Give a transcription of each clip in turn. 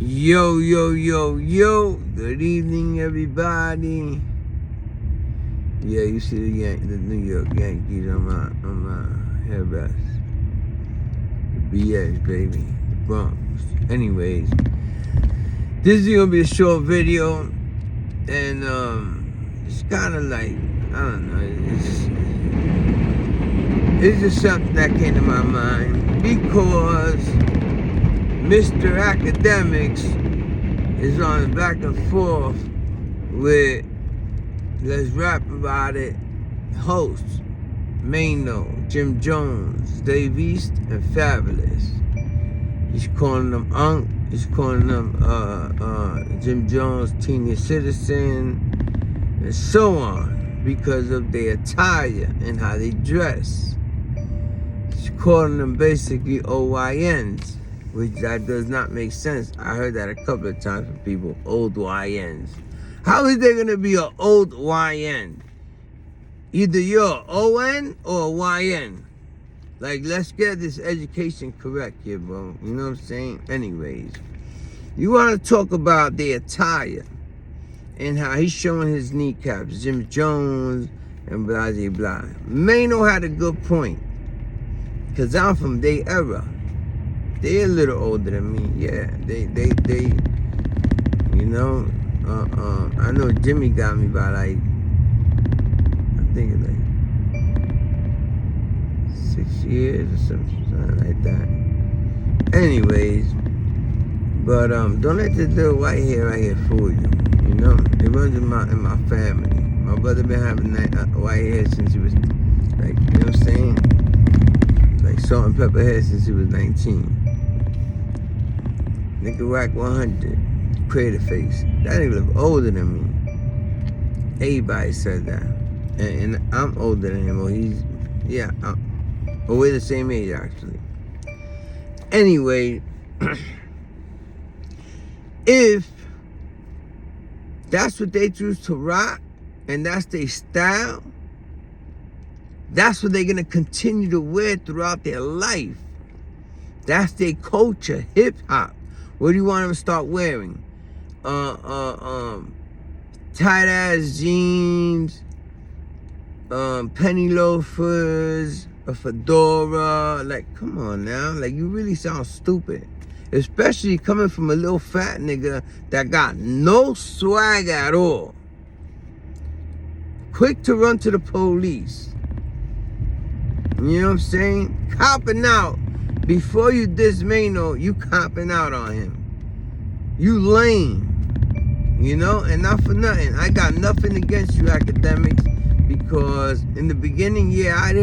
Yo, yo, yo, yo. Good evening, everybody. Yeah, you see the New York Yankees on my headrest. The BS, baby. The Bronx. Anyways, this is going to be a short video. And, it's kind of like, I don't know. It's just something that came to my mind. Because Mr. Akademiks is on back and forth with Let's Rap About It hosts Mano, Jom Jones, Dave East, and Fabulous. He's calling them Unk. He's calling them Jom Jones, senior citizen, and so on, because of their attire and how they dress. He's calling them basically OYNs. Which that does not make sense. I heard that a couple of times from people, old YNs. How is there gonna be an old YN? Either you're an ON or a YN. Like, let's get this education correct here, bro. You know what I'm saying? Anyways, you wanna talk about the attire and how he's showing his kneecaps, Jom Jones and blah, blah, blah. Mano had a good point. Cause I'm from their era. They're a little older than me, yeah. They, you know, I know Jimmy got me by like, I think it's like 6 years or something like that. Anyways, but don't let this little white hair right here fool you. You know, it runs in my family. My brother been having white hair since he was like, you know what I'm saying? Like salt and pepper hair since he was 19. Nigga Rack 100, creative face. That nigga look older than me. Everybody said that. And I'm older than him, or he's, yeah, or we're the same age actually. Anyway, if that's what they choose to rock, and that's their style, that's what they're gonna continue to wear throughout their life. That's their culture, hip hop. What do you want them to start wearing? Tight ass jeans, penny loafers, a fedora. Like, come on now. Like, you really sound stupid. Especially coming from a little fat nigga that got no swag at all. Quick to run to the police. You know what I'm saying? Copping out. Before you diss Mano, you copping out on him. You lame. You know? And not for nothing. I got nothing against you, Akademiks, because in the beginning, yeah, I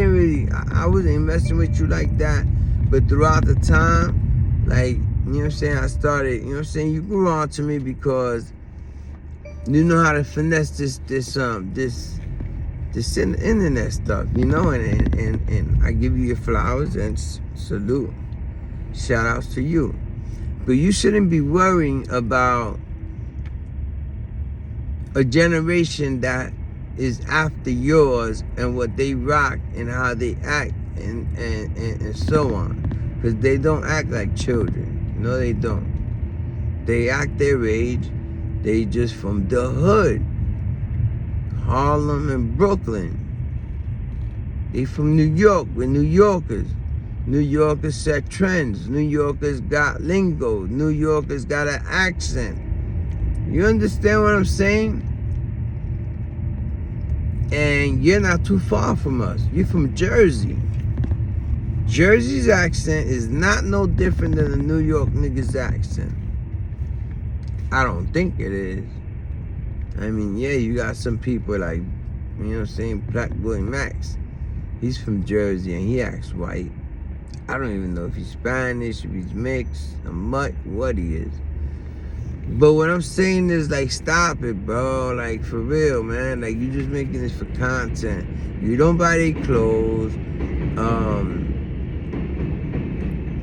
wasn't messing with you like that. But throughout the time, like, you know what I'm saying, I started, you know what I'm saying, you grew on to me because you know how to finesse this internet stuff, you know, and I give you your flowers and salute. Shout outs to you. But you shouldn't be worrying about a generation that is after yours and what they rock and how they act and so on. Because they don't act like children. No, they don't. They act their age. They just from the hood. Harlem and Brooklyn. They from New York. We're New Yorkers. New Yorkers set trends. New Yorkers got lingo. New Yorkers got an accent. You understand what I'm saying? And you're not too far from us. You're from Jersey. Jersey's accent is not no different than a New York nigga's accent. I don't think it is. I mean, yeah, you got some people like, you know what I'm saying, Black Boy Max. He's from Jersey and he acts white. I don't even know if he's Spanish, if he's mixed, a mutt, what he is. But what I'm saying is, like, stop it, bro. Like, for real, man. Like, you just making this for content. You don't buy their clothes.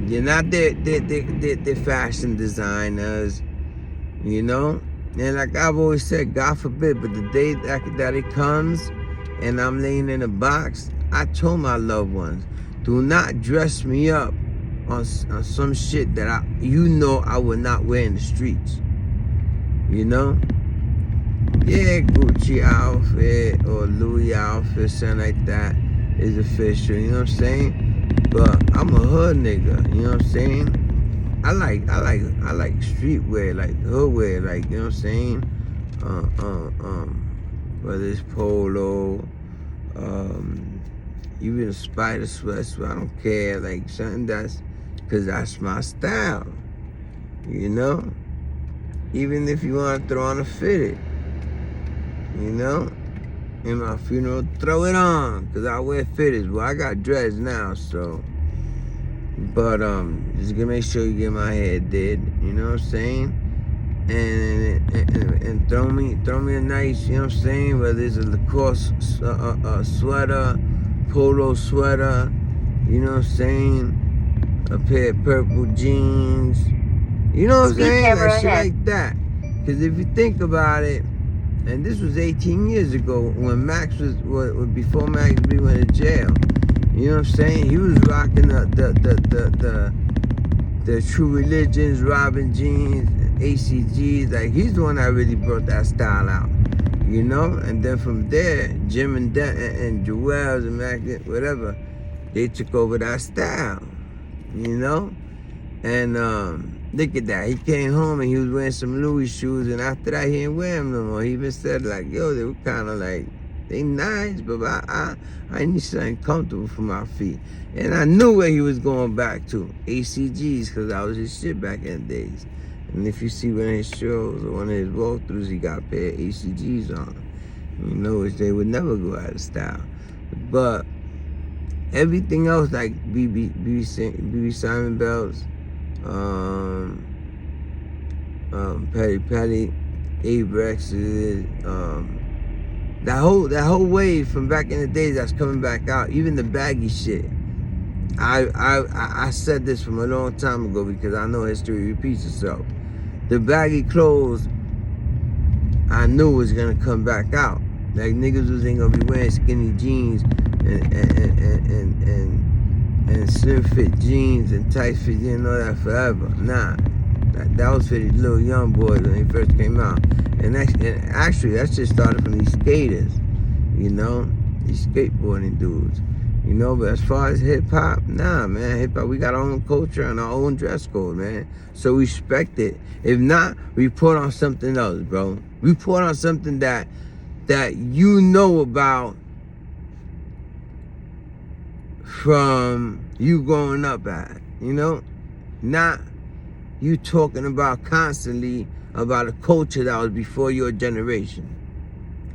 You're not their fashion designers, you know? And like I've always said, God forbid, but the day that it comes and I'm laying in a box, I told my loved ones, do not dress me up on some shit that I would not wear in the streets. You know? Yeah, Gucci outfit or Louis outfit, something like that is official, you know what I'm saying? But I'm a hood nigga, you know what I'm saying? I like streetwear, like hoodwear, like, you know what I'm saying? Whether it's polo, even a spider sweats, I don't care, like something cause that's my style, you know? Even if you wanna throw on a fitted, you know? In my funeral, throw it on, cause I wear fitteds. Well, I got dreads now, so. But just gonna make sure you get my hair did. You know what I'm saying? And throw me a nice, you know what I'm saying? Whether it's a Lacoste sweater, polo sweater, you know what I'm saying? A pair of purple jeans. You know what I'm saying? Like shit like that. Cause if you think about it. And this was 18 years ago when Max before Max B went to jail. You know what I'm saying? He was rocking the True Religions, Robin jeans, ACGs. Like he's the one that really brought that style out. You know? And then from there, Jim and Joel's and Mac, whatever, they took over that style. You know? And look at that. He came home and he was wearing some Louis shoes, and after that he didn't wear them no more. He even said like, yo, they were kind of like, they nice, but I need something comfortable for my feet. And I knew where he was going back to, ACGs, because I was his shit back in the days. And if you see one of his shows or one of his walkthroughs, he got a pair of ACGs on. You know, which they would never go out of style. But everything else like BB Simon belts, Petty, Abrexes, that whole wave from back in the days that's coming back out, even the baggy shit. I said this from a long time ago because I know history repeats itself. The baggy clothes I knew was gonna come back out. Like niggas ain't gonna be wearing skinny jeans and slim fit jeans and tight fit, you know that forever. Nah, that was for these little young boys when they first came out. And actually, that shit started from these skaters, you know, these skateboarding dudes, you know. But as far as hip hop, nah, man, hip hop, we got our own culture and our own dress code, man. So respect it. If not, we put on something else, bro. We put on something that you know about from you growing up at, you know? Not you talking about constantly about a culture that was before your generation.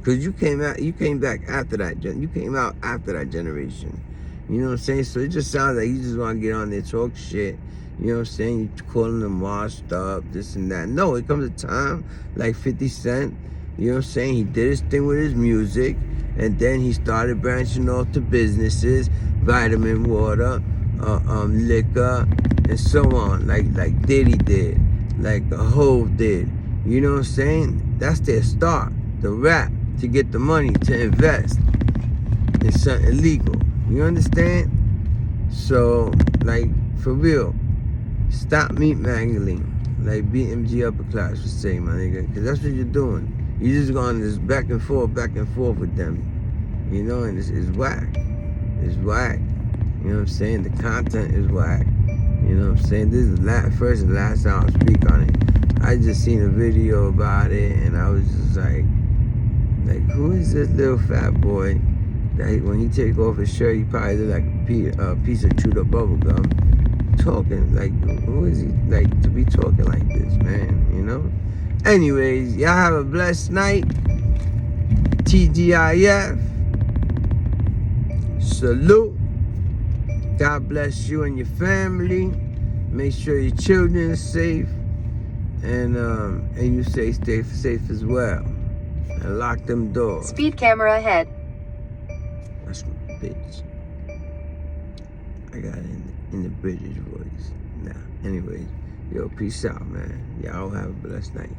Cause you came back after that, you came out after that generation. You know what I'm saying? So it just sounds like you just want to get on there, talk shit. You know what I'm saying? You calling them washed up, this and that. No, it comes a time like 50 Cent, you know what I'm saying? He did his thing with his music, and then he started branching off to businesses, vitamin water, liquor, and so on, like Diddy did, like Hove did. You know what I'm saying? That's their start, the rap, to get the money to invest in something legal. You understand? So, like, for real, stop meat mangling, like BMG upper class would say, my nigga, because that's what you're doing. You're just going this back and forth with them, you know, and it's whack. It's whack. You know what I'm saying? The content is whack. You know what I'm saying? This is the first and last time I'll speak on it. I just seen a video about it, and I was just like, who is this little fat boy that when he take off his shirt, he probably look like a piece of chewed up bubble gum, talking like, who is he like to be talking like this, man? You know? Anyways, y'all have a blessed night. TGIF. Salute. God bless you and your family. Make sure your children are safe, and you stay safe as well. And lock them doors. Speed camera ahead. That's my bitch. I got it in the British voice. Nah. Anyways, yo, peace out, man. Y'all have a blessed night.